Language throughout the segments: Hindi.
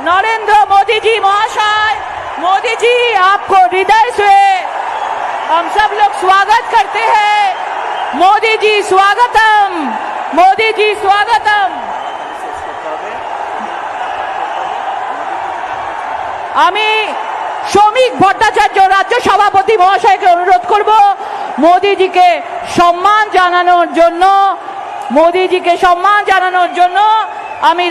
नरेंद्र मोदी जी महाशय, मोदी जी आपको हृदय से हम सब लोग स्वागत करते हैं। मोदी जी स्वागतम, मोदी जी स्वागतम। আমি শ্রমিক ভট্টাচার্য রাজ্য সভাপতি মহাশয়কে অনুরোধ করব মোদিজিকে সম্মান জানানোর জন্য, মোদিজিকে সম্মান জানানোর জন্য আমি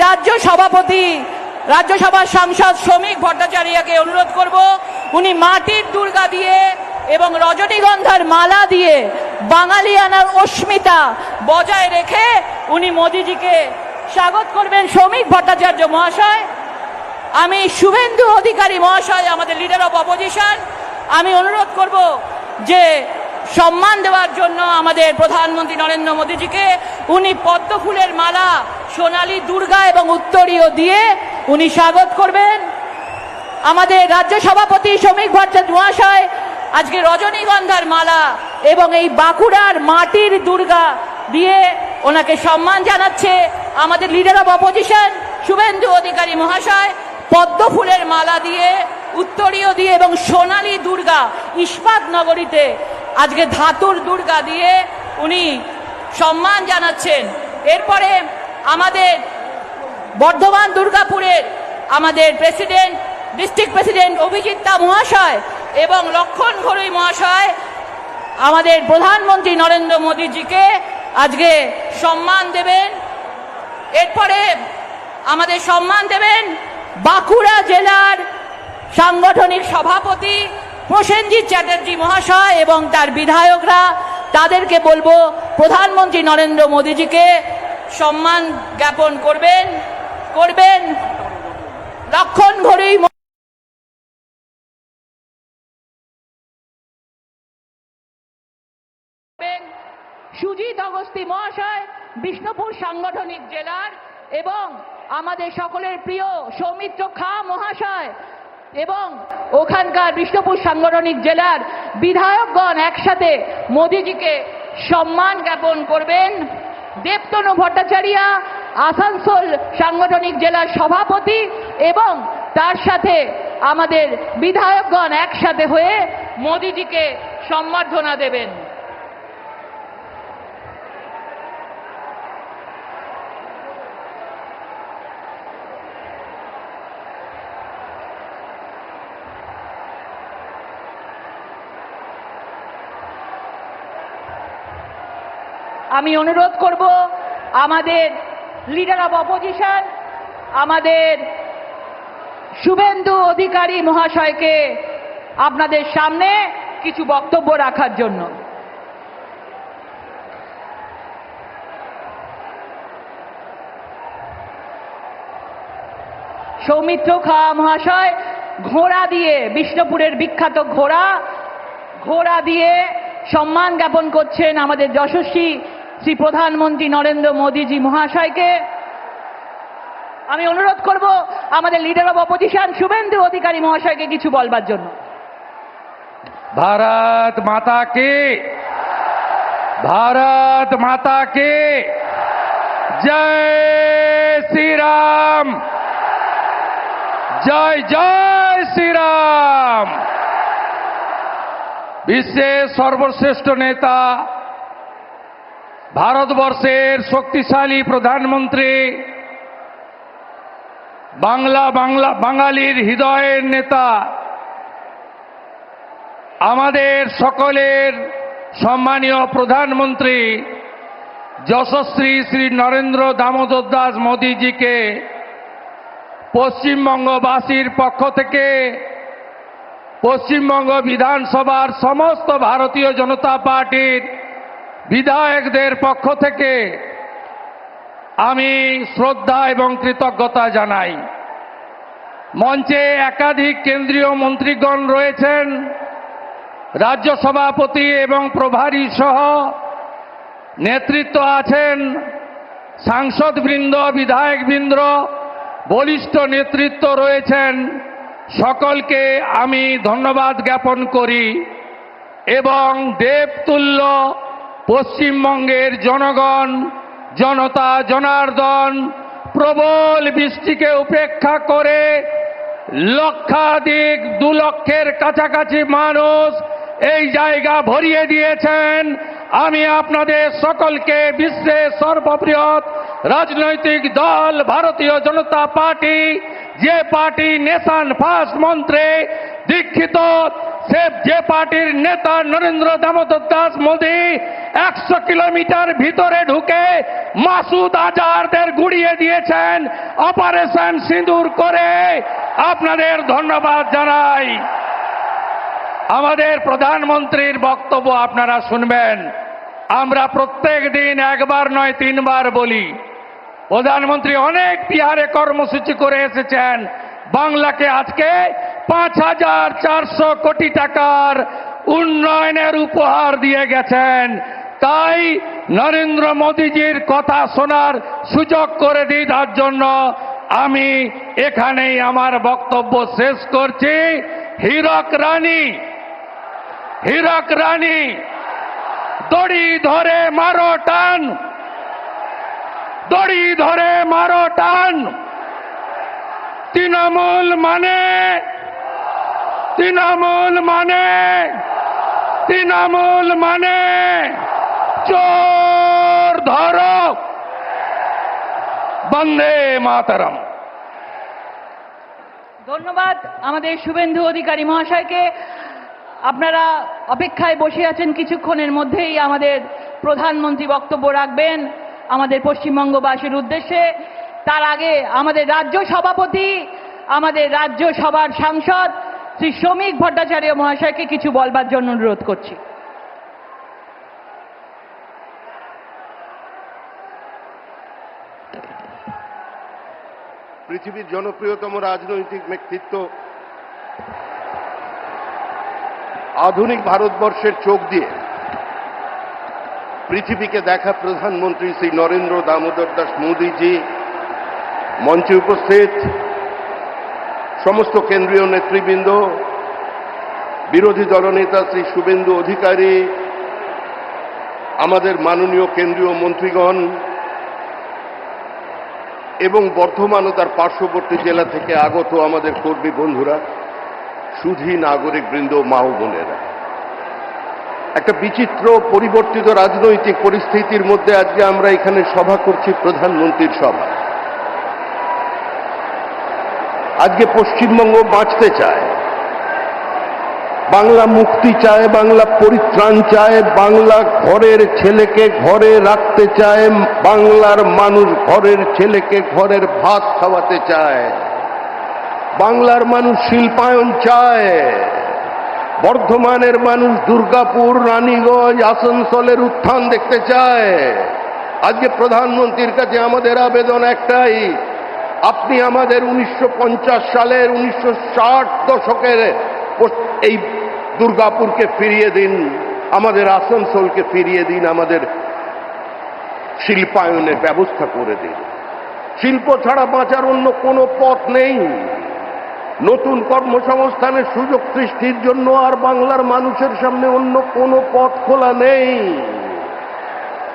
রাজ্যসভার সাংসদ শ্রমিক ভট্টাচার্যকে অনুরোধ করব উনি মাটির দুর্গা দিয়ে এবং রজনীগন্ধার মালা দিয়ে বাঙালিয়ানার অস্মিতা বজায় রেখে উনি মোদিজিকে স্বাগত করবেন। শ্রমিক ভট্টাচার্য মহাশয়, আমি শুভেন্দু অধিকারী মহাশয়, আমাদের লিডার অফ অপোজিশন, আমি অনুরোধ করব যে সম্মান দেওয়ার জন্য আমাদের প্রধানমন্ত্রী নরেন্দ্র মোদীজিকে উনি পদ্ম ফুলের মালা, সোনালী দুর্গা এবং উত্তরীয় দিয়ে উনি স্বাগত করবেন। আমাদের রাজ্য সভাপতি শ্রমিক ভট্টাচার্য মহাশয় আজকে রজনীগন্ধার মালা এবং এই বাঁকুড়ার মাটির দুর্গা দিয়ে ওনাকে সম্মান জানাচ্ছে। আমাদের leader of opposition Suvendu Adhikari মহাশয় পদ্ম ফুলের মালা দিয়ে, উত্তরীয় দিয়ে এবং সোনালী দুর্গা ইস্পাত নগরীতে আজকে ধাতুর দুর্গা দিয়ে উনি সম্মান জানাচ্ছেন। এরপরে আমাদের বর্ধমান দুর্গাপুরের আমাদের প্রেসিডেন্ট, ডিস্ট্রিক্ট প্রেসিডেন্ট অভিজিৎ দা মহাশয় এবং লক্ষণ ঘড়ুই মহাশয় আমাদের প্রধানমন্ত্রী নরেন্দ্র মোদীজিকে আজকে সম্মান দেবেন। এরপরে আমাদের সম্মান দেবেন বাঁকুড়া জেলার সাংগঠনিক সভাপতি প্রসেনজিৎ চ্যাটার্জি মহাশয় এবং তার বিধায়করা। তাদেরকে বলবো প্রধানমন্ত্রী নরেন্দ্র মোদীজিকে সম্মান জ্ঞাপন করবেন। লক্ষণ ঘড়ুই সুজিত অগস্তি মহাশয় বিষ্ণুপুর সাংগঠনিক জেলার এবং আমাদের সকলের প্রিয় সৌমিত্র খা মহাশয় এবং ওখানকার বিষ্ণুপুর সাংগঠনিক জেলার বিধায়কগণ একসাথে মোদিজিকে সম্মান জ্ঞাপন করবেন। দেবতনু ভট্টাচার্য আসানসোল সাংগঠনিক জেলার সভাপতি এবং তার সাথে আমাদের বিধায়কগণ একসাথে হয়ে মোদিজিকে সম্বর্ধনা দেবেন। আমি অনুরোধ করব আমাদের লিডার অফ অপোজিশন আমাদের শুভেন্দু অধিকারী মহাশয়কে আপনাদের সামনে কিছু বক্তব্য রাখার জন্য। সৌমিত্র খা মহাশয় ঘোড়া দিয়ে, বিষ্ণুপুরের বিখ্যাত ঘোড়া দিয়ে সম্মান জ্ঞাপন করছেন আমাদের যশস্বী শ্রী প্রধানমন্ত্রী নরেন্দ্র মোদীজি মহাশয়কে। আমি অনুরোধ করব আমাদের leader of opposition Suvendu Adhikari মহাশয়কে কিছু বলবার জন্য। भारत माता की जय श्री राम, जय जय श्री राम। বিশ্বের সর্বশ্রেষ্ঠ নেতা, ভারতবর্ষের শক্তিশালী প্রধানমন্ত্রী, বাঙালির হৃদয়ের নেতা, আমাদের সকলের সম্মানীয় প্রধানমন্ত্রী যশস্বী শ্রী নরেন্দ্র দামোদর দাস মোদীজিকে পশ্চিমবঙ্গবাসীর পক্ষ থেকে, পশ্চিমবঙ্গ বিধানসভার সমস্ত ভারতীয় জনতা পার্টির বিধায়কদের পক্ষ থেকে আমি শ্রদ্ধা এবং কৃতজ্ঞতা জানাই। মঞ্চে একাধিক কেন্দ্রীয় মন্ত্রীগণ রয়েছেন, রাজ্য সভাপতি এবং প্রভারী সহ নেতৃত্ব আছেন, সাংসদবৃন্দ, বিধায়কবৃন্দ, বলিষ্ঠ নেতৃত্ব রয়েছেন। সকলকে আমি ধন্যবাদ জ্ঞাপন করি এবং দেবতুল্য পশ্চিমবঙ্গের জনগণ, জনতা জনার্দন, প্রবল বৃষ্টিকে উপেক্ষা করে লক্ষাধিক 2 লক্ষের কাছাকাছি মানুষ এই জায়গা ভরিয়ে দিয়েছেন। আমি আপনাদের সকলকে বিশ্বের সর্ববৃহৎ রাজনৈতিক দল ভারতীয় জনতা পার্টি, যে পার্টি নেশন ফার্স্ট মন্ত্রে দীক্ষিত, যে পার্টির নেতা নরেন্দ্র দামোদর দাস মোদী 100 কিলোমিটার ভিতরে ঢুকে মাসুদ আজহারদের গুড়িয়ে দিয়েছেন অপারেশন সিঁদুর করে, আপনাদের ধন্যবাদ জানাই। আমাদের প্রধানমন্ত্রীর বক্তব্য আপনারা শুনবেন। আমরা প্রত্যেক দিন একবার নয় 3 বার বলি, প্রধানমন্ত্রী অনেক বিহারে কর্মসূচি করে এসেছেন। বাংলাকে আজকে 5400 কোটি টাকার উন্নয়নের উপহার দিয়ে গেছেন। তাই নরেন্দ্র মোদীজির কথা শোনার সুযোগ করে দিই, তার জন্য আমি এখানেই আমার বক্তব্য শেষ করছি। হীরক রানী দড়ি ধরে মারো টান, দড়ি ধরে মারো টান। তৃণমূল মানে চোর ধরো। বন্দে মাতরম। ধন্যবাদ আমাদের শুভেন্দু অধিকারী মহাশয়কে। আপনারা অপেক্ষায় বসে আছেন, কিছুক্ষণের মধ্যেই আমাদের প্রধানমন্ত্রী বক্তব্য রাখবেন আমাদের পশ্চিমবঙ্গবাসীর উদ্দেশ্যে। তার আগে আমাদের রাজ্য সভাপতি, আমাদের রাজ্যসভার সাংসদ শ্রী শ্রমিক ভট্টাচার্য মহাশয়কে কিছু বলবার জন্য অনুরোধ করছি। পৃথিবীর জনপ্রিয়তম রাজনৈতিক ব্যক্তিত্ব, আধুনিক ভারতবর্ষের চোখ দিয়ে পৃথিবীকে দেখা প্রধানমন্ত্রী শ্রী নরেন্দ্র দামোদর দাস মোদীজি, মঞ্চে উপস্থিত সমস্ত কেন্দ্রীয় নেতৃবৃন্দ, বিরোধী দলনেতা শ্রী শুভেন্দু অধিকারী, আমাদের মাননীয় কেন্দ্রীয় মন্ত্রীগণ এবং বর্ধমান ও তার পার্শ্ববর্তী জেলা থেকে আগত আমাদের কর্মী বন্ধুরা, সুধী নাগরিকবৃন্দ, মা ও বোনেরা, একটা বিচিত্র পরিবর্তিত রাজনৈতিক পরিস্থিতির মধ্যে আজকে আমরা এখানে সভা করছি, প্রধানমন্ত্রীর সভা। আজকে পশ্চিমবঙ্গ বাঁচতে চায়, বাংলা মুক্তি চায়, বাংলা পরিত্রাণ চায়, বাংলা ঘরের ছেলেকে ঘরে রাখতে চায়, বাংলার মানুষ ঘরের ছেলেকে ঘরের ভাত খাওয়াতে চায়, বাংলার মানুষ শিল্পায়ন চায়, বর্ধমানের মানুষ দুর্গাপুর, রানীগঞ্জ, আসানসোলের উত্থান দেখতে চায়। আজকে প্রধানমন্ত্রীর কাছে আমাদের আবেদন একটাই, আপনি আমাদের 1950 সালের 1960 দশকের এই দুর্গাপুরকে ফিরিয়ে দিন, আমাদের আসানসোলকে ফিরিয়ে দিন, আমাদের শিল্পায়নের ব্যবস্থা করে দিন। শিল্প ছাড়া বাঁচার অন্য কোনো পথ নেই। নতুন কর্মসংস্থানের সুযোগ সৃষ্টির জন্য আর বাংলার মানুষের সামনে অন্য কোনো পথ খোলা নেই।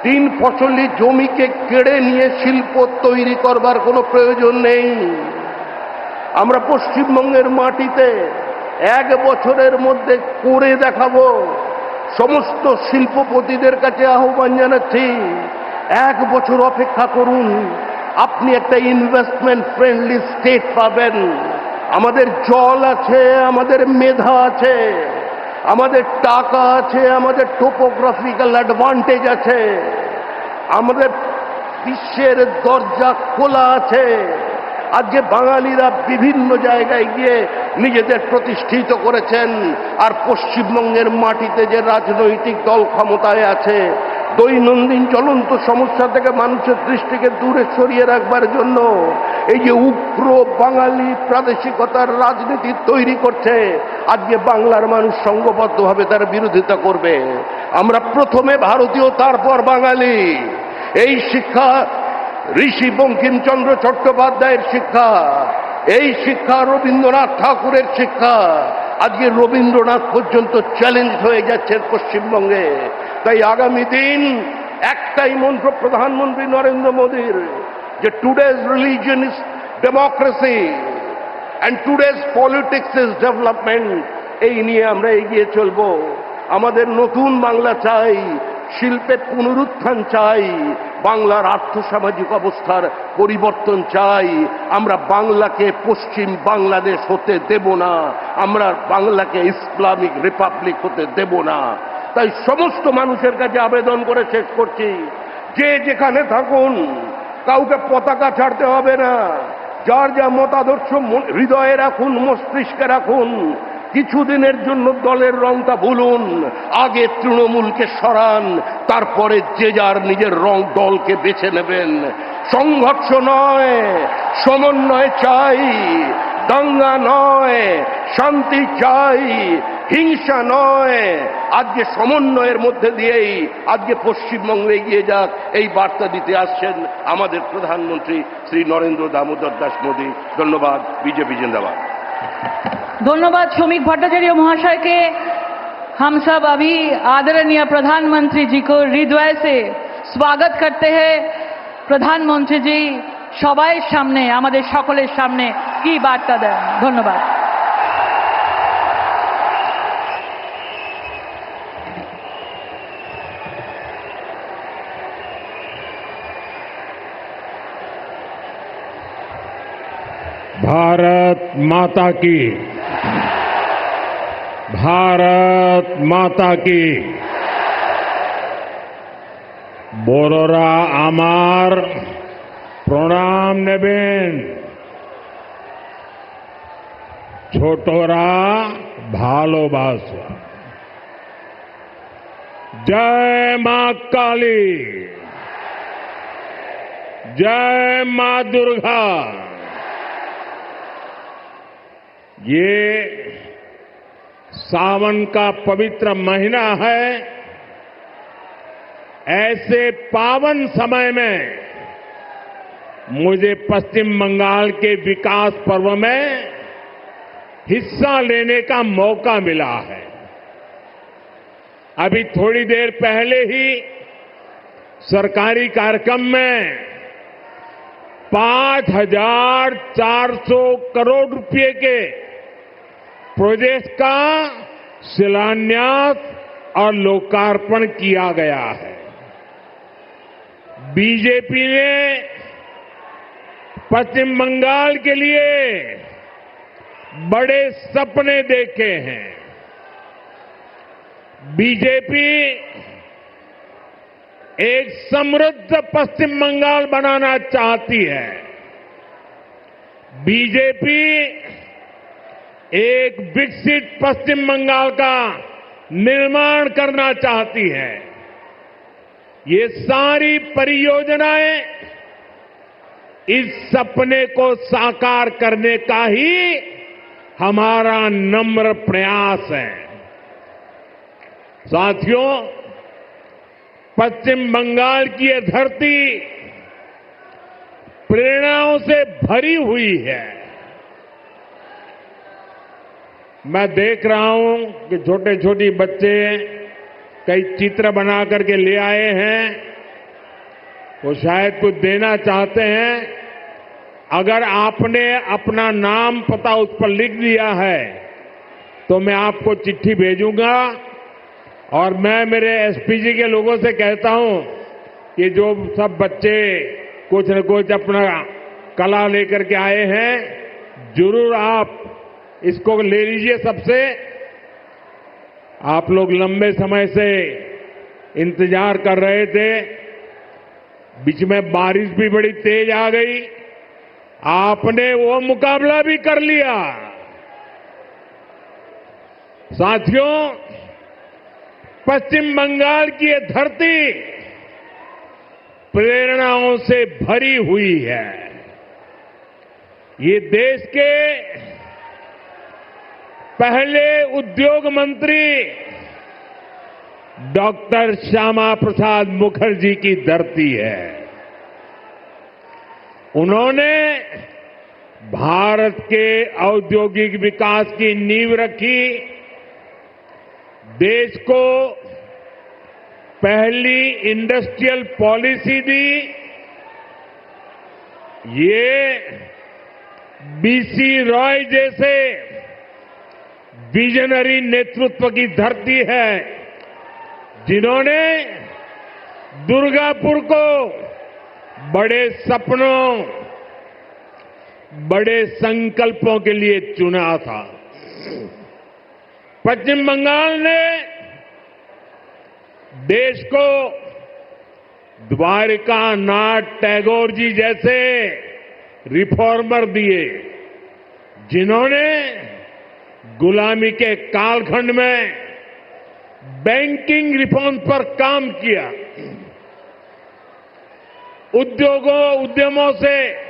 3 ফসলি জমিকে কেড়ে নিয়ে শিল্প তৈরি করবার কোনো প্রয়োজন নেই। আমরা পশ্চিমবঙ্গের মাটিতে 1 বছরের মধ্যে করে দেখাবো। সমস্ত শিল্পপতিদের কাছে আহ্বান জানাচ্ছি, 1 বছর অপেক্ষা করুন, আপনি একটা ইনভেস্টমেন্ট ফ্রেন্ডলি স্টেট পাবেন। আমাদের জল আছে, আমাদের মেধা আছে, আমাদের টাকা আছে, আমাদের টোপোগ্রাফিক্যাল অ্যাডভান্টেজ আছে, আমাদের বিশ্বের দরজা খোলা আছে। আজকে বাঙালিরা বিভিন্ন জায়গায় গিয়ে নিজেদের প্রতিষ্ঠিত করেছেন, আর পশ্চিমবঙ্গের মাটিতে যে রাজনৈতিক দল ক্ষমতায় আছে, দৈনন্দিন চলন্ত সমস্যা থেকে মানুষের দৃষ্টিকে দূরে সরিয়ে রাখবার জন্য এই যে উগ্র বাঙালি প্রাদেশিকতার রাজনীতি তৈরি করছে, আজকে বাংলার মানুষ সংঘবদ্ধভাবে তার বিরোধিতা করবে। আমরা প্রথমে ভারতীয়, তারপর বাঙালি। এই শিক্ষা ঋষি বঙ্কিমচন্দ্র চট্টোপাধ্যায়ের শিক্ষা, এই শিক্ষা রবীন্দ্রনাথ ঠাকুরের শিক্ষা। আজকে রবীন্দ্রনাথ পর্যন্ত চ্যালেঞ্জ হয়ে যাচ্ছে পশ্চিমবঙ্গে। তাই আগামী দিন একটাই মন্ত্র প্রধানমন্ত্রী নরেন্দ্র মোদীর, যে today's religion is democracy and today's politics is development. এই নিয়ে আমরা এগিয়ে চলব। আমাদের নতুন বাংলা চাই, শিল্পের পুনরুত্থান চাই, বাংলার আর্থসামাজিক অবস্থার পরিবর্তন চাই। আমরা বাংলাকে পশ্চিম বাংলাদেশ হতে দেব না, আমরা বাংলাকে ইসলামিক রিপাবলিক হতে দেব না। তাই সমস্ত মানুষের কাছে আবেদন করে শেষ করছি, যে যেখানে থাকুন কাউকে পতাকা ছাড়তে হবে না। যার যা মতাদর্শ হৃদয়ে রাখুন, মস্তিষ্কে রাখুন। কিছুদিনের জন্য দলের রংটা ভুলুন, আগে তৃণমূলকে সরান, তারপরে যে যার নিজের রং দলকে বেছে নেবেন। সংঘর্ষ নয়, সমন্বয় চাই, দাঙ্গা নয়, শান্তি চাই, হিংসা নয়। আজকে সমন্বয়ের মধ্যে দিয়েই আজকে পশ্চিমবঙ্গে এগিয়ে যাক, এই বার্তা দিতে আসছেন আমাদের প্রধানমন্ত্রী শ্রী নরেন্দ্র দামোদর दास मोदी। ধন্যবাদ। বিজেপি जिंदाबाद। धन्यवाद श्रमिक भट्टाचार्य महाशय के। हम सब अभी आदरणीय प्रधानमंत्री जी को हृदय से स्वागत करते हैं। प्रधानमंत्री जी সবাই সামনে, আমাদের সকলের সামনে কি বার্তা দেন। ধন্যবাদ। भारत माता की, भारत माता की। বড়রা আমার প্রণাম নেবেন, ছোটরা ভালোবাসা। জয় মা কালী, जय मां दुर्गा। ये सावन का पवित्र महीना है। ऐसे पावन समय में मुझे पश्चिम बंगाल के विकास पर्व में हिस्सा लेने का मौका मिला है। अभी थोड़ी देर पहले ही सरकारी कार्यक्रम में 5,400 करोड़ रुपए के प्रोजेक्ट का शिलान्यास और लोकार्पण किया गया है। बीजेपी ने पश्चिम बंगाल के लिए बड़े सपने देखे हैं। बीजेपी एक समृद्ध पश्चिम बंगाल बनाना चाहती है। बीजेपी एक विकसित पश्चिम बंगाल का निर्माण करना चाहती है। ये सारी परियोजनाएं इस सपने को साकार करने का ही हमारा नम्र प्रयास है। साथियों, पश्चिम बंगाल की ये धरती प्रेरणाओं से भरी हुई है। मैं देख रहा हूं कि छोटे छोटे बच्चे कई चित्र बना करके ले आए हैं। वो शायद कुछ देना चाहते हैं। अगर आपने अपना नाम पता उस पर लिख दिया है तो मैं आपको चिट्ठी भेजूंगा। और मैं मेरे एसपीजी के लोगों से कहता हूं कि जो सब बच्चे कुछ न कुछ अपना कला लेकर के आए हैं, जरूर आप इसको ले लीजिए सबसे। आप लोग लंबे समय से इंतजार कर रहे थे। बीच में बारिश भी बड़ी तेज आ गई। आपने वो मुकाबला भी कर लिया। साथियों, पश्चिम बंगाल की ये धरती प्रेरणाओं से भरी हुई है। ये देश के पहले उद्योग मंत्री डॉक्टर श्यामा प्रसाद मुखर्जी की धरती है। उन्होंने भारत के औद्योगिक विकास की नींव रखी। देश को पहली इंडस्ट्रियल पॉलिसी दी ये बीसी रॉय जैसे विजनरी नेतृत्व की धरती है, जिन्होंने दुर्गापुर को बड़े सपनों, बड़े संकल्पों के लिए चुना था। पश्चिम बंगाल ने देश को द्वारिका नाथ टैगोर जी जैसे रिफॉर्मर दिए, जिन्होंने गुलामी के कालखंड में बैंकिंग रिफॉर्म पर काम किया। उद्यमों से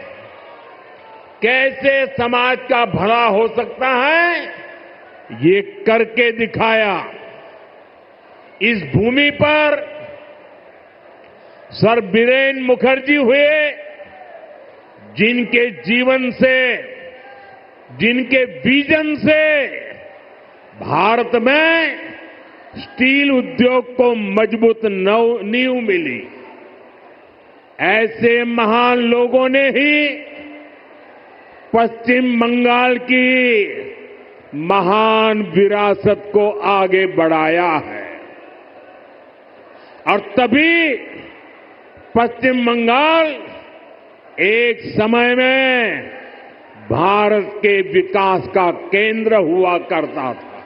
कैसे समाज का भला हो सकता है, ये करके दिखाया। इस भूमि पर सर बीरेन मुखर्जी हुए, जिनके जीवन से, जिनके विजन से भारत में स्टील उद्योग को मजबूत नींव मिली। ऐसे महान लोगों ने ही पश्चिम बंगाल की महान विरासत को आगे बढ़ाया है, और तभी पश्चिम बंगाल एक समय में भारत के विकास का केंद्र हुआ करता था।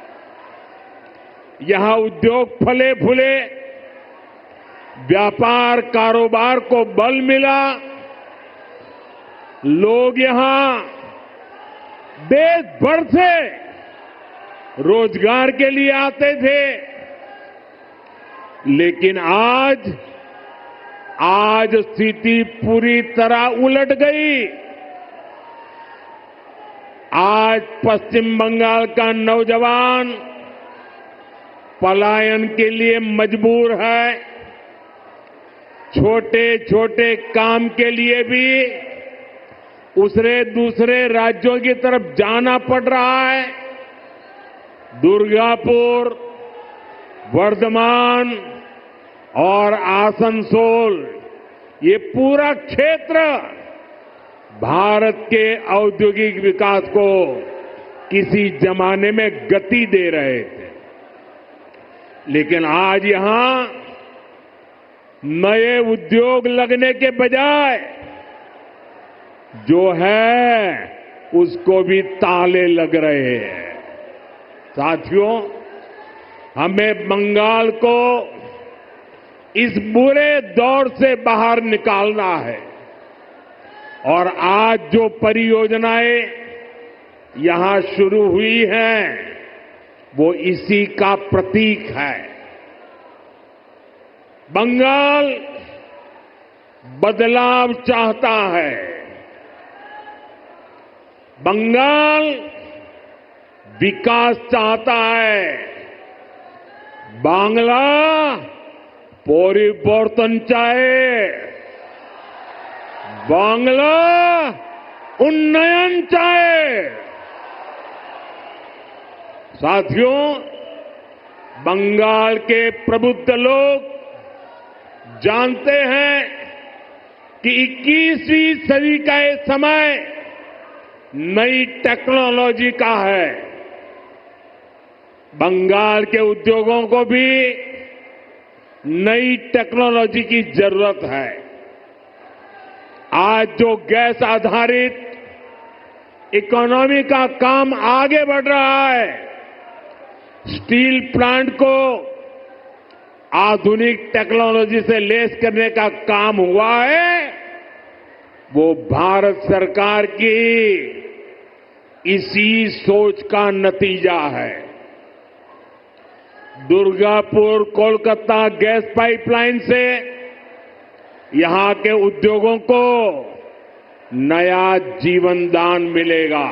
यहां उद्योग फले फूले, व्यापार कारोबार को बल मिला, लोग यहां देश भर से रोजगार के लिए आते थे। लेकिन आज स्थिति पूरी तरह उलट गई। आज पश्चिम बंगाल का नौजवान पलायन के लिए मजबूर है। छोटे छोटे काम के लिए भी उसे दूसरे राज्यों की तरफ जाना पड़ रहा है। दुर्गापुर, वर्धमान और आसनसोल, ये पूरा क्षेत्र भारत के औद्योगिक विकास को किसी जमाने में गति दे रहे थे। लेकिन आज यहां नए उद्योग लगने के बजाय जो है उसको भी ताले लग रहे हैं। साथियों, हमें बंगाल को इस बुरे दौर से बाहर निकालना है, और आज जो परियोजनाएं यहां शुरू हुई हैं वो इसी का प्रतीक है। बंगाल बदलाव चाहता है। बंगाल विकास चाहता है। बांग्ला परिवर्तन चाहे, बांग्ला उन्नयन चाहे। साथियों, बंगाल के प्रबुद्ध लोग जानते हैं कि 21वीं सदी का ये समय नई टेक्नोलॉजी का है। बंगाल के उद्योगों को भी नई टेक्नोलॉजी की जरूरत है। आज जो गैस आधारित इकोनॉमी का काम आगे बढ़ रहा है, स्टील प्लांट को आधुनिक टेक्नोलॉजी से लैस करने का काम हुआ है, वो भारत सरकार की इसी सोच का नतीजा है। दुर्गापुर कोलकाता गैस पाइपलाइन से यहां के उद्योगों को नया जीवन दान मिलेगा।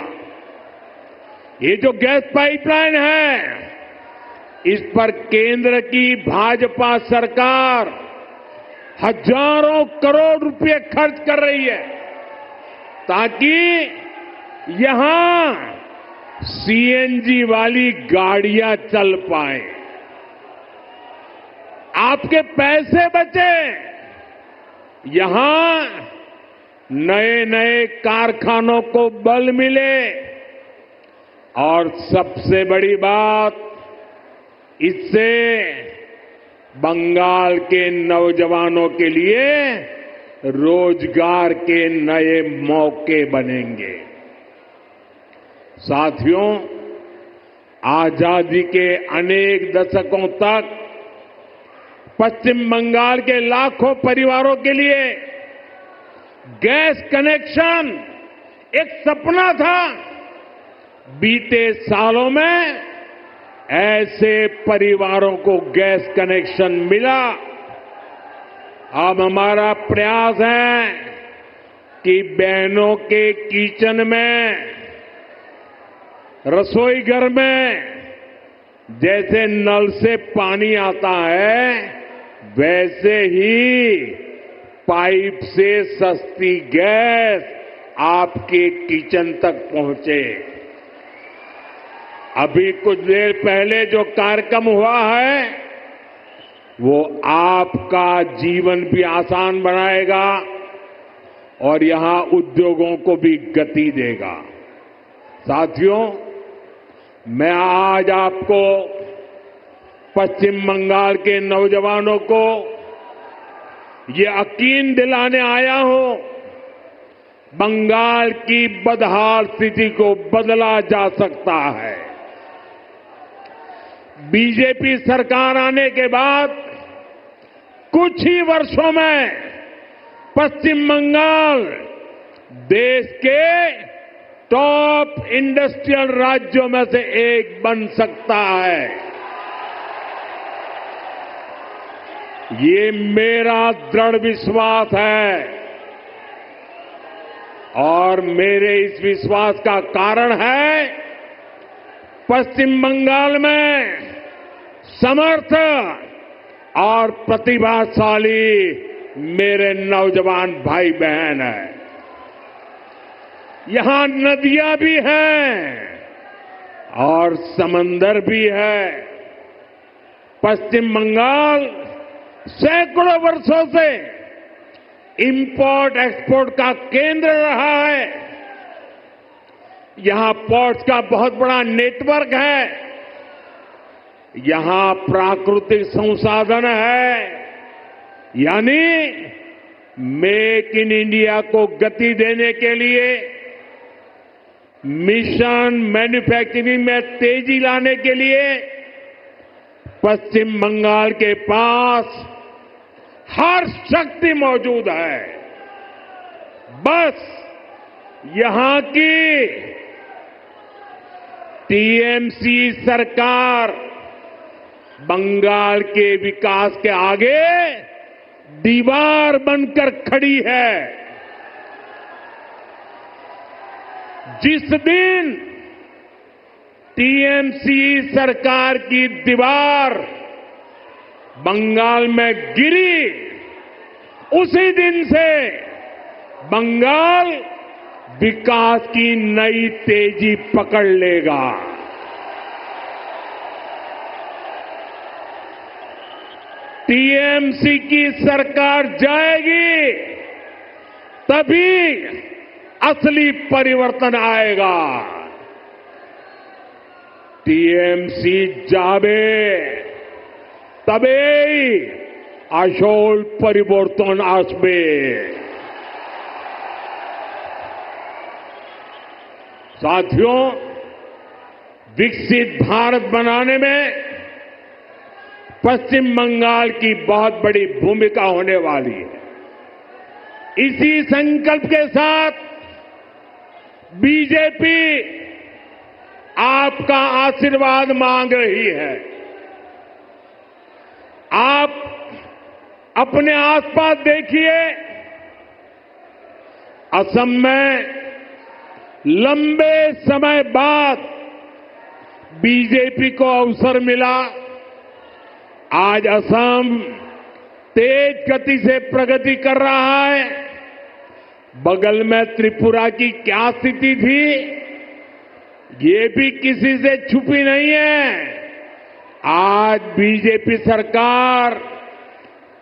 ये जो गैस पाइपलाइन है, इस पर केंद्र की भाजपा सरकार हजारों करोड़ रुपए खर्च कर रही है, ताकि यहां सीएनजी वाली गाड़ियां चल पाए, आपके पैसे बचे। यहां नए नए कारखानों को बल मिले और सबसे बड़ी बात, इससे बंगाल के नौजवानों के लिए रोजगार के नए मौके बनेंगे। साथियों, आजादी के अनेक दशकों तक पश्चिम बंगाल के लाखों परिवारों के लिए गैस कनेक्शन एक सपना था। बीते सालों में ऐसे परिवारों को गैस कनेक्शन मिला। अब हमारा प्रयास है कि बहनों के किचन में, रसोई घर में जैसे नल से पानी आता है, वैसे ही पाइप से सस्ती गैस आपके किचन तक पहुंचे। अभी कुछ देर पहले जो कार्यक्रम हुआ है, वो आपका जीवन भी आसान बनाएगा और यहां उद्योगों को भी गति देगा। साथियों, मैं आज आपको, पश्चिम बंगाल के नौजवानों को ये यकीन दिलाने आया हूं, बंगाल की बदहाल स्थिति को बदला जा सकता है। बीजेपी सरकार आने के बाद कुछ ही वर्षों में पश्चिम बंगाल देश के टॉप इंडस्ट्रियल राज्यों में से एक बन सकता है। ये मेरा दृढ़ विश्वास है और मेरे इस विश्वास का कारण है पश्चिम बंगाल में समर्थ और प्रतिभाशाली मेरे नौजवान भाई बहन हैं। यहां नदियां भी हैं और समंदर भी है। पश्चिम बंगाल सैकड़ों वर्षों से इंपोर्ट एक्सपोर्ट का केंद्र रहा है। यहां पोर्ट्स का बहुत बड़ा नेटवर्क है। यहां प्राकृतिक संसाधन है, यानी मेक इन इंडिया को गति देने के लिए, मिशन मैन्युफैक्चरिंग में तेजी लाने के लिए पश्चिम बंगाल के पास हर शक्ति मौजूद है। बस यहां की टीएमसी सरकार बंगाल के विकास के आगे दीवार बनकर खड़ी है। जिस दिन टीएमसी सरकार की दीवार बंगाल में गिरी, उसी दिन से बंगाल विकास की नई तेजी पकड़ लेगा। टीएमसी की सरकार जाएगी, तभी असली परिवर्तन आएगा। टीएमसी जावे तबेई আসল परिवर्तन আসবে। साथियों, विकसित भारत बनाने में पश्चिम बंगाल की बहुत बड़ी भूमिका होने वाली है। इसी संकल्प के साथ बीजेपी आपका आशीर्वाद मांग रही है। आप अपने आसपास देखिए, असम में लंबे समय बाद बीजेपी को अवसर मिला। आज असम तेज गति से प्रगति कर रहा है। बगल में त्रिपुरा की क्या स्थिति थी, ये भी किसी से छुपी नहीं है। आज बीजेपी सरकार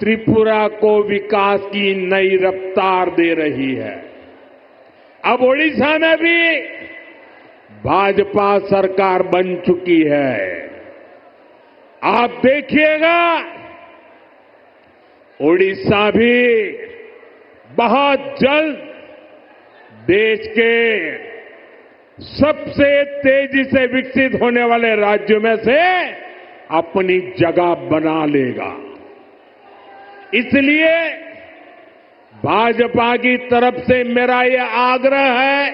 त्रिपुरा को विकास की नई रफ्तार दे रही है। अब ओडिशा में भी भाजपा सरकार बन चुकी है। आप देखिएगा ओडिशा भी बहुत जल्द देश के सबसे तेजी से विकसित होने वाले राज्यों में से अपनी जगह बना लेगा। इसलिए भाजपा की तरफ से मेरा यह आग्रह है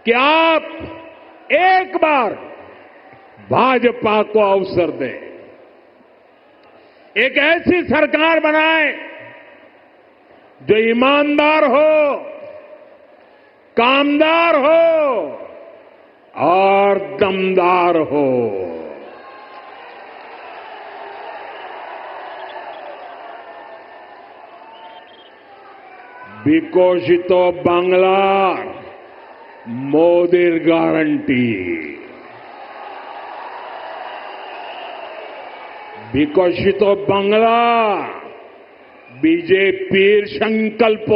कि आप एक बार भाजपा को अवसर दें, एक ऐसी सरकार बनाएं जो ईमानदार हो, कामदार हो और दमदार हो। বিকশিত বাংলার মোদির গ্যারান্টি, বিকশিত বাংলা बीजेपी संकल्प।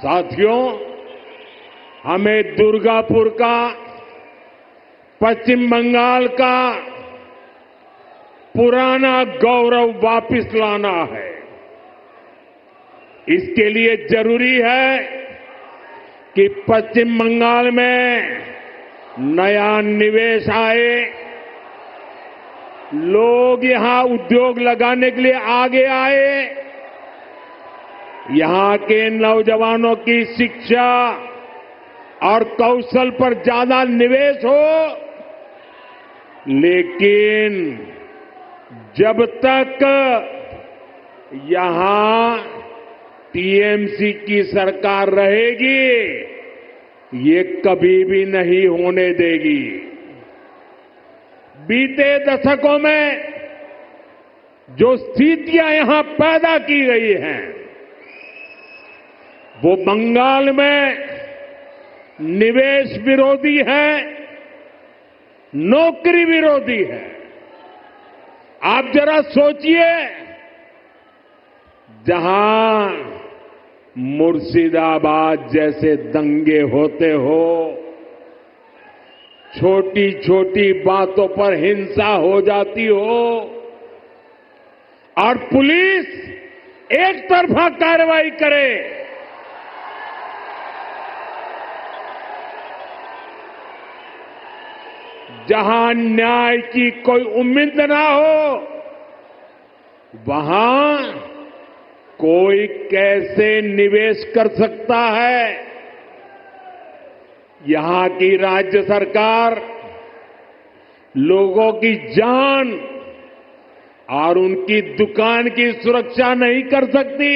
साथियों, हमें दुर्गापुर का, पश्चिम बंगाल का पुराना गौरव वापस लाना है। इसके लिए जरूरी है कि पश्चिम बंगाल में नया निवेश आए, लोग यहां उद्योग लगाने के लिए आगे आए, यहां के नौजवानों की शिक्षा और कौशल पर ज्यादा निवेश हो। लेकिन जब तक यहां टीएमसी की सरकार रहेगी, ये कभी भी नहीं होने देगी। बीते दशकों में जो स्थितियां यहां पैदा की गई हैं, वो बंगाल में निवेश विरोधी है, नौकरी विरोधी है। आप जरा सोचिए, जहां मुर्शिदाबाद जैसे दंगे होते हो, छोटी छोटी बातों पर हिंसा हो जाती हो और पुलिस एक तरफा कार्रवाई करे, जहां न्याय की कोई उम्मीद ना हो, वहां कोई कैसे निवेश कर सकता है? यहां की राज्य सरकार लोगों की जान और उनकी दुकान की सुरक्षा नहीं कर सकती,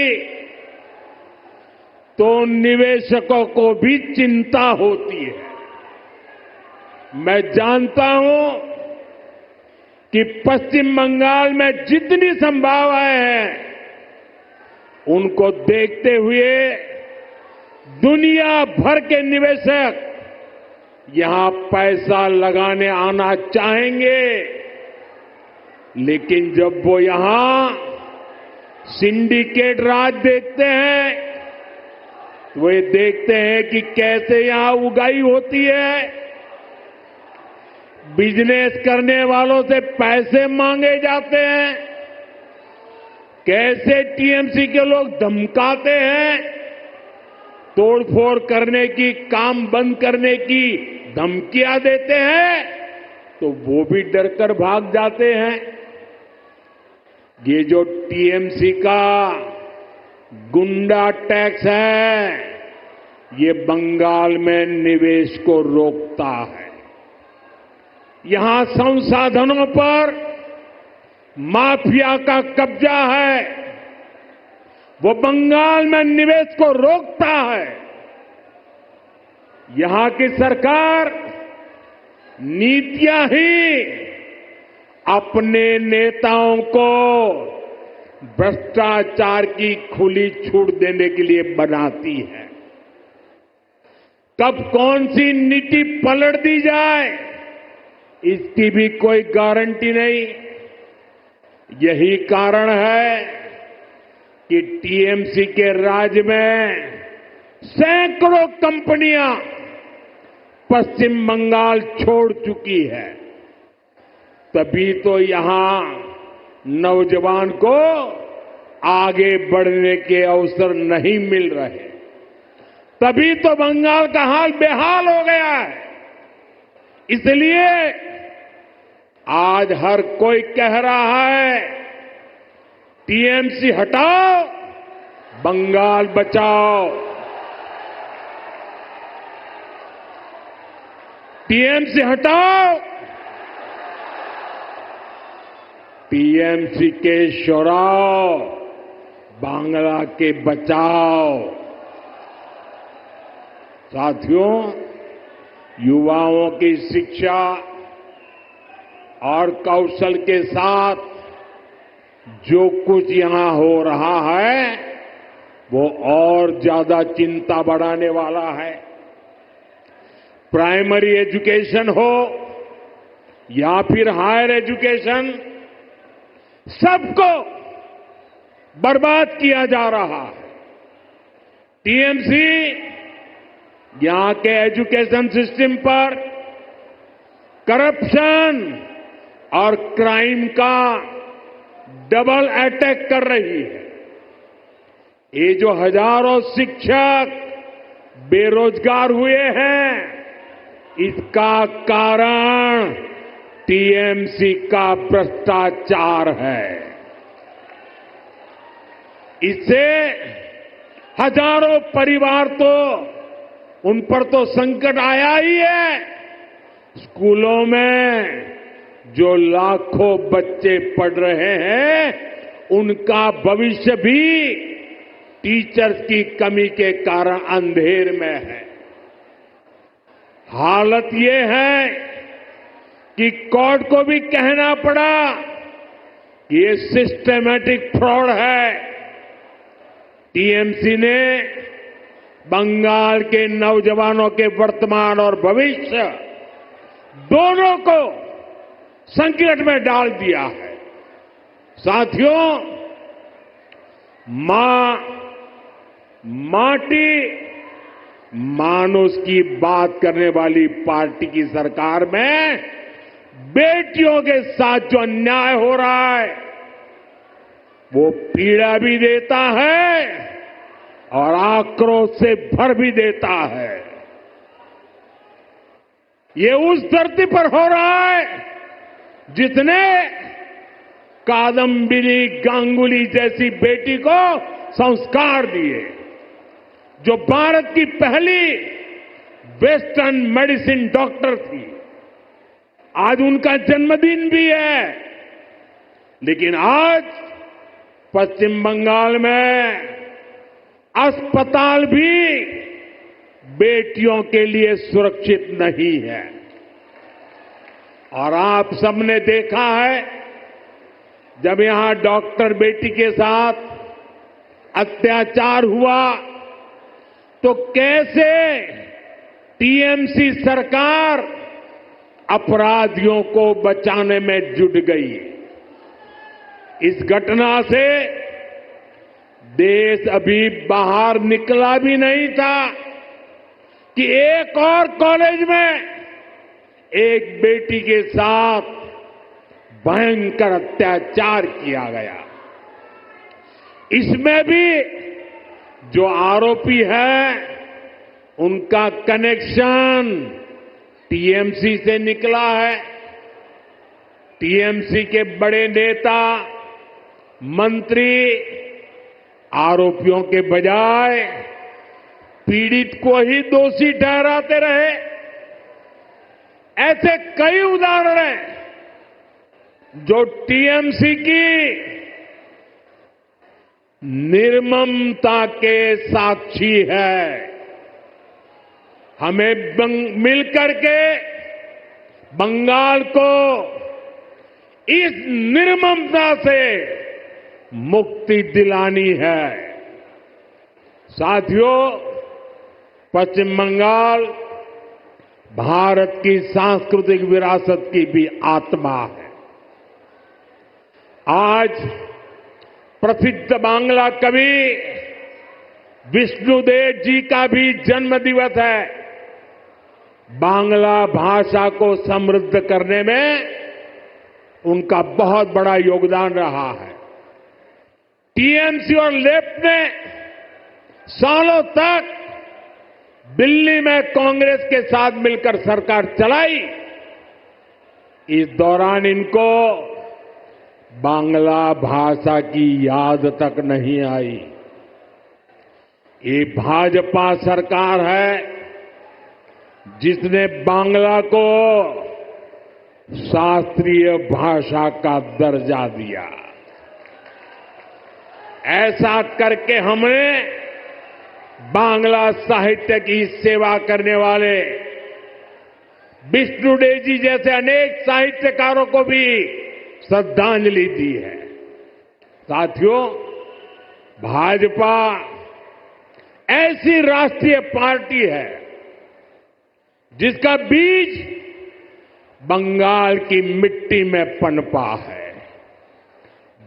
तो निवेशकों को भी चिंता होती है। मैं जानता हूं कि पश्चिम बंगाल में जितनी संभावनाएं हैं, उनको देखते हुए दुनिया भर के निवेशक यहां पैसा लगाने आना चाहेंगे। लेकिन जब वो यहां सिंडिकेट राज देखते हैं, तो वे देखते हैं कि कैसे यहां उगाई होती है, बिजनेस करने वालों से पैसे मांगे जाते हैं, कैसे टीएमसी के लोग धमकाते हैं, तोड़फोड़ करने की, काम बंद करने की धमकियां देते हैं, तो वो भी डरकर भाग जाते हैं। ये जो टीएमसी का गुंडा टैक्स है, ये बंगाल में निवेश को रोकता है। यहां संसाधनों पर माफिया का कब्जा है, वो बंगाल में निवेश को रोकता है। यहां की सरकार नीतियां ही अपने नेताओं को भ्रष्टाचार की खुली छूट देने के लिए बनाती है। कब कौन सी नीति पलट दी जाए, इसकी भी कोई गारंटी नहीं। यही कारण है कि टीएमसी के राज में सैकड़ों कंपनियां पश्चिम बंगाल छोड़ चुकी है। तभी तो यहां नौजवान को आगे बढ़ने के अवसर नहीं मिल रहे। तभी तो बंगाल का हाल बेहाल हो गया है। इसलिए आज हर कोई कह रहा है टीएमसी हटाओ, बंगाल बचाओ। टीएमसी हटाओ, टीएमसी के शोराओ, बांग्ला के बचाओ। साथियों, युवाओं की शिक्षा और कौशल के साथ जो कुछ यहां हो रहा है वो और ज्यादा चिंता बढ़ाने वाला है। प्राइमरी एजुकेशन हो या फिर हायर एजुकेशन, सबको बर्बाद किया जा रहा है। टीएमसी यहां के एजुकेशन सिस्टम पर करप्शन और क्राइम का डबल अटैक कर रही है। ये जो हजारों शिक्षक बेरोजगार हुए हैं, इसका कारण टीएमसी का भ्रष्टाचार है। इससे हजारों परिवार तो उन पर तो संकट आया ही है। स्कूलों में जो लाखों बच्चे पढ़ रहे हैं, उनका भविष्य भी टीचर्स की कमी के कारण अंधेर में है। हालत ये है कि कोर्ट को भी कहना पड़ा कि ये सिस्टमैटिक फ्रॉड है। टीएमसी ने बंगाल के नौजवानों के वर्तमान और भविष्य दोनों को संकट में डाल दिया है। साथियों, माटी मानुष की बात करने वाली पार्टी की सरकार में बेटियों के साथ जो अन्याय हो रहा है वो पीड़ा भी देता है और आक्रोश से भर भी देता है। ये उस धरती पर हो रहा है जिसने कादम्बिनी गांगुली जैसी बेटी को संस्कार दिए, जो भारत की पहली वेस्टर्न मेडिसिन डॉक्टर थी। आज उनका जन्मदिन भी है, लेकिन आज पश्चिम बंगाल में अस्पताल भी बेटियों के लिए सुरक्षित नहीं है। और आप सबने देखा है, जब यहां डॉक्टर बेटी के साथ अत्याचार हुआ तो कैसे टीएमसी सरकार अपराधियों को बचाने में जुट गई। इस घटना से देश अभी बाहर निकला भी नहीं था कि एक और कॉलेज में एक बेटी के साथ भयंकर अत्याचार किया गया। इसमें भी जो आरोपी है उनका कनेक्शन टीएमसी से निकला है। टीएमसी के बड़े नेता, मंत्री आरोपियों के बजाय पीड़ित को ही दोषी ठहराते रहे। ऐसे कई उदाहरण हैं जो टीएमसी की निर्ममता के साक्षी है। हमें मिलकर के बंगाल को इस निर्ममता से मुक्ति दिलानी है। साथियों, पश्चिम बंगाल भारत की सांस्कृतिक विरासत की भी आत्मा है। आज प्रसिद्ध बांग्ला कवि विष्णुदेव जी का भी जन्म दिवस है। बांग्ला भाषा को समृद्ध करने में उनका बहुत बड़ा योगदान रहा है। टीएमसी और लेफ्ट ने सालों तक दिल्ली में कांग्रेस के साथ मिलकर सरकार चलाई। इस दौरान इनको बांग्ला भाषा की याद तक नहीं आई। ये भाजपा सरकार है जिसने बांग्ला को शास्त्रीय भाषा का दर्जा दिया। ऐसा करके हमने बांग्ला साहित्य की सेवा करने वाले विष्णुदेव जी जैसे अनेक साहित्यकारों को भी श्रद्धांजलि दी है। साथियों, भाजपा ऐसी राष्ट्रीय पार्टी है जिसका बीज बंगाल की मिट्टी में पनपा है।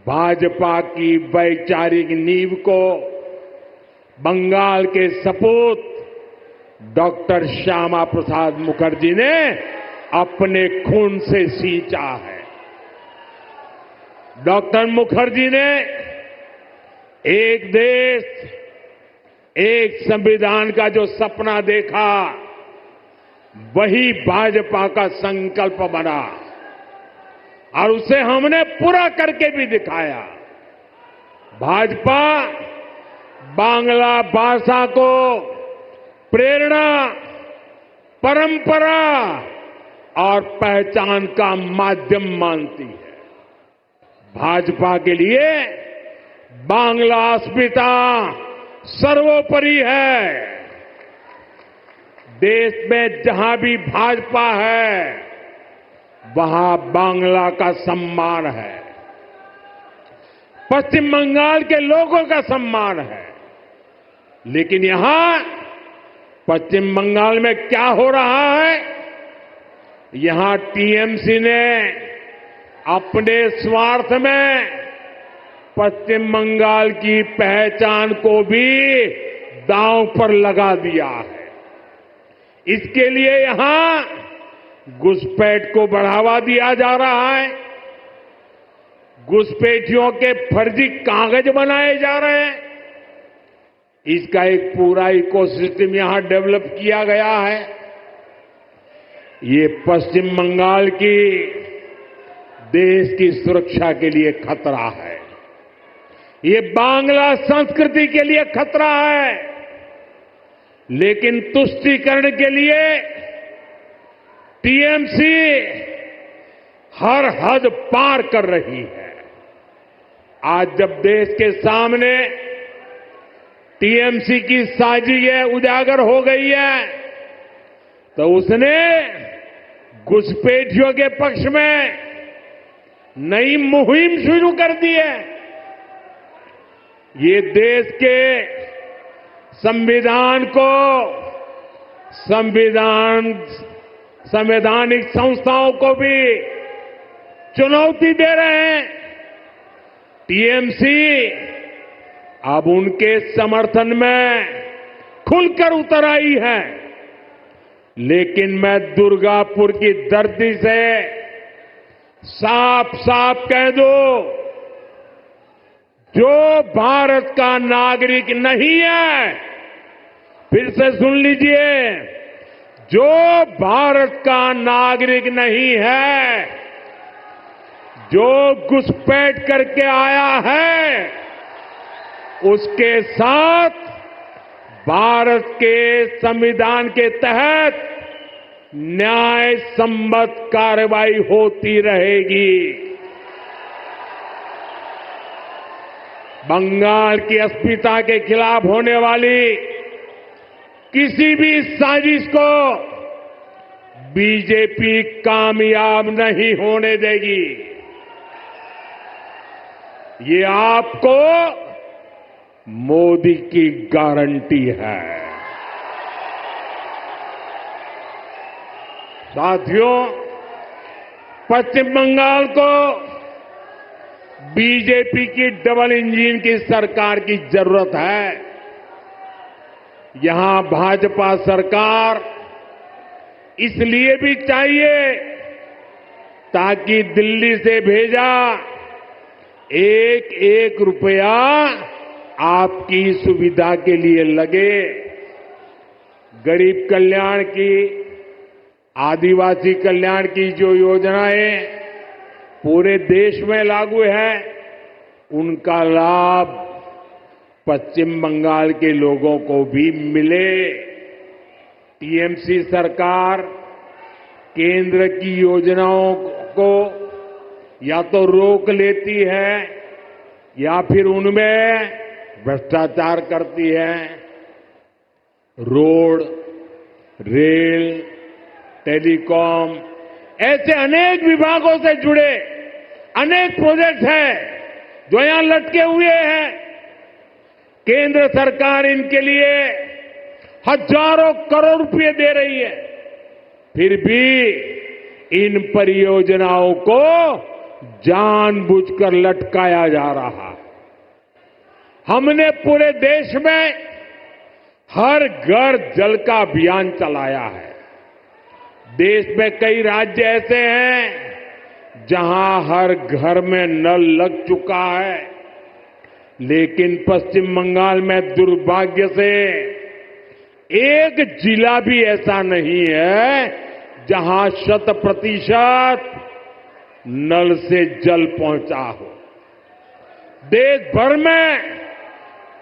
भाजपा की वैचारिक नींव को बंगाल के सपूत डॉक्टर श्यामा प्रसाद मुखर्जी ने अपने खून से सींचा है। डॉक्टर मुखर्जी ने एक देश एक संविधान का जो सपना देखा, वही भाजपा का संकल्प बना और उसे हमने पूरा करके भी दिखाया। भाजपा बांग्ला भाषा को प्रेरणा, परंपरा और पहचान का माध्यम मानती है। भाजपा के लिए बांग्ला अस्मिता सर्वोपरि है। देश में जहां भी भाजपा है, वहां बांग्ला का सम्मान है, पश्चिम बंगाल के लोगों का सम्मान है। लेकिन यहां पश्चिम बंगाल में क्या हो रहा है? यहां टीएमसी ने अपने स्वार्थ में पश्चिम बंगाल की पहचान को भी दांव पर लगा दिया है। इसके लिए यहां घुसपैठ को बढ़ावा दिया जा रहा है। घुसपैठियों के फर्जी कागज बनाए जा रहे हैं। इसका एक पूरा इकोसिस्टम यहां डेवलप किया गया है। ये पश्चिम बंगाल की देश की सुरक्षा के लिए खतरा है। ये बांग्ला संस्कृति के लिए खतरा है। लेकिन तुष्टीकरण के लिए टीएमसी हर हद पार कर रही है। आज जब देश के सामने टीएमसी की साजिश उजागर हो गई है, तो उसने घुसपैठियों के पक्ष में नई मुहिम शुरू कर दी है। ये देश के संविधान को, संवैधानिक संस्थाओं को भी चुनौती दे रहे हैं। टीएमसी अब उनके समर्थन में खुलकर उतर आई है। लेकिन मैं दुर्गापुर की धरती से साफ साफ कह दूं, जो भारत का नागरिक नहीं है, फिर से सुन लीजिए, जो भारत का नागरिक नहीं है, जो घुसपैठ करके आया है, उसके साथ भारत के संविधान के तहत न्याय सम्मत कार्रवाई होती रहेगी। बंगाल की अस्मिता के खिलाफ होने वाली किसी भी साजिश को बीजेपी कामयाब नहीं होने देगी। ये आपको मोदी की गारंटी है। साथियों, पश्चिम बंगाल को बीजेपी की डबल इंजन की सरकार की जरूरत है। यहां भाजपा सरकार इसलिए भी चाहिए ताकि दिल्ली से भेजा एक एक रुपया आपकी सुविधा के लिए लगे। गरीब कल्याण की, आदिवासी कल्याण की जो योजनाएं पूरे देश में लागू है, उनका लाभ पश्चिम बंगाल के लोगों को भी मिले। टीएमसी सरकार केंद्र की योजनाओं को या तो रोक लेती है या फिर उनमें भ्रष्टाचार करती है। रोड, रेल, टेलीकॉम ऐसे अनेक विभागों से जुड़े अनेक प्रोजेक्ट हैं जो यहां लटके हुए हैं। केंद्र सरकार इनके लिए हजारों करोड़ रुपए दे रही है, फिर भी इन परियोजनाओं को जानबूझकर लटकाया जा रहा है। हमने पूरे देश में हर घर जल का अभियान चलाया है। देश में कई राज्य ऐसे हैं जहां हर घर में नल लग चुका है, लेकिन पश्चिम बंगाल में दुर्भाग्य से एक जिला भी ऐसा नहीं है जहां 100% नल से जल पहुंचा हो। देश भर में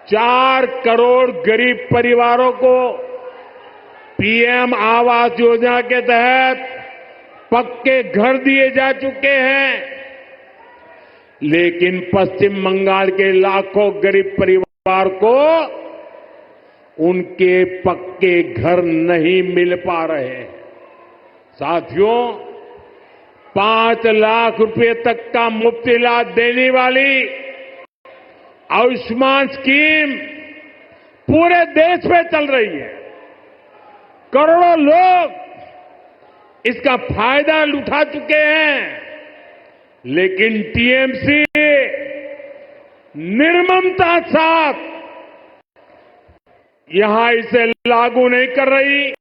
4 करोड़ गरीब परिवारों को पीएम आवास योजना के तहत पक्के घर दिए जा चुके हैं, लेकिन पश्चिम बंगाल के लाखों गरीब परिवार को उनके पक्के घर नहीं मिल पा रहे हैं। साथियों, 5 लाख रुपए तक का मुफ्त इलाज देने वाली आयुष्मान स्कीम पूरे देश में चल रही है। करोड़ों लोग इसका फायदा उठा चुके हैं, लेकिन टीएमसी निर्ममता साथ यहां इसे लागू नहीं कर रही।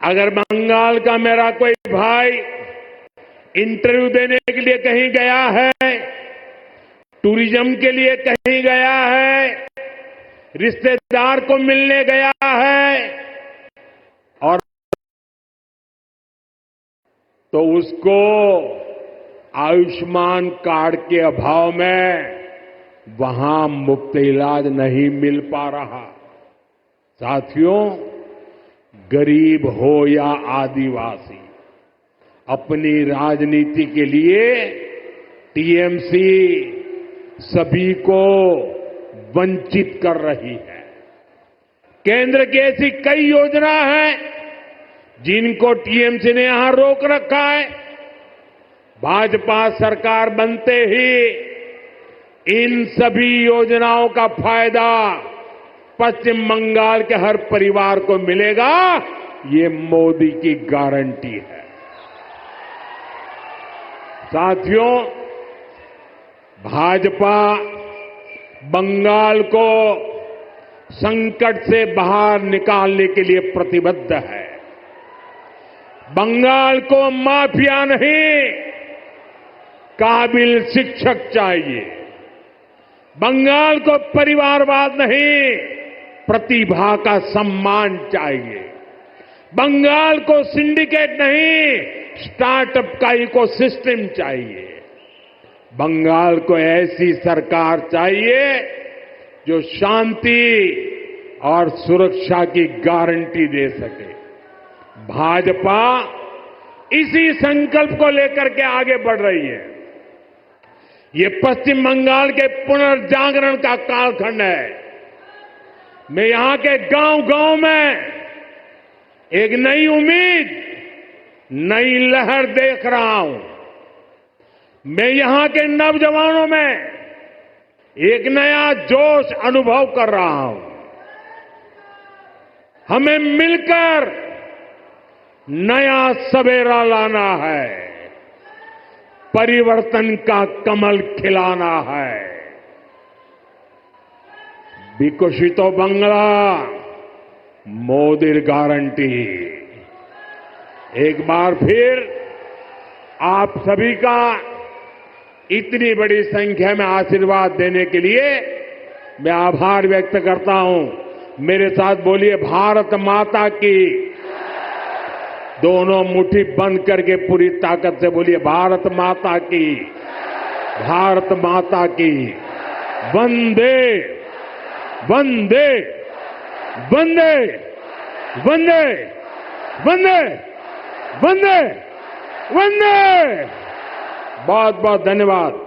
अगर बंगाल का मेरा कोई भाई इंटरव्यू देने के लिए कहीं गया है, टूरिज्म के लिए कहीं गया है, रिश्तेदार को मिलने गया है, और तो उसको आयुष्मान कार्ड के अभाव में वहां मुफ्त इलाज नहीं मिल पा रहा। साथियों, गरीब हो या आदिवासी, अपनी राजनीति के लिए टीएमसी सभी को वंचित कर रही है। केंद्र की ऐसी कई योजना हैं जिनको टीएमसी ने यहां रोक रखा है। भाजपा सरकार बनते ही इन सभी योजनाओं का फायदा पश्चिम बंगाल के हर परिवार को मिलेगा, ये मोदी की गारंटी है। साथियों, भाजपा बंगाल को संकट से बाहर निकालने के लिए प्रतिबद्ध है। बंगाल को माफिया नहीं, काबिल शिक्षक चाहिए। बंगाल को परिवारवाद नहीं, प्रतिभा का सम्मान चाहिए। बंगाल को सिंडिकेट नहीं, स्टार्टअप का इकोसिस्टम चाहिए। बंगाल को ऐसी सरकार चाहिए जो शांति और सुरक्षा की गारंटी दे सके। भाजपा इसी संकल्प को लेकर के आगे बढ़ रही है। ये पश्चिम बंगाल के पुनर्जागरण का कालखंड है। मैं यहां के गांव-गांव में एक नई उम्मीद, नई लहर देख रहा हूं। मैं यहां के नौजवानों में एक नया जोश अनुभव कर रहा हूं। हमें मिलकर नया सवेरा लाना है, परिवर्तन का कमल खिलाना है। विकसितो बांग्ला मोदी गारंटी। एक बार फिर आप सभी का इतनी बड़ी संख्या में आशीर्वाद देने के लिए मैं आभार व्यक्त करता हूं। मेरे साथ बोलिए भारत माता की। दोनों मुट्ठी बंद करके पूरी ताकत से बोलिए भारत माता की, भारत माता की। वंदे वंदे वंदे वंदे वंदे वंदे वंदे। बहुत बहुत धन्यवाद।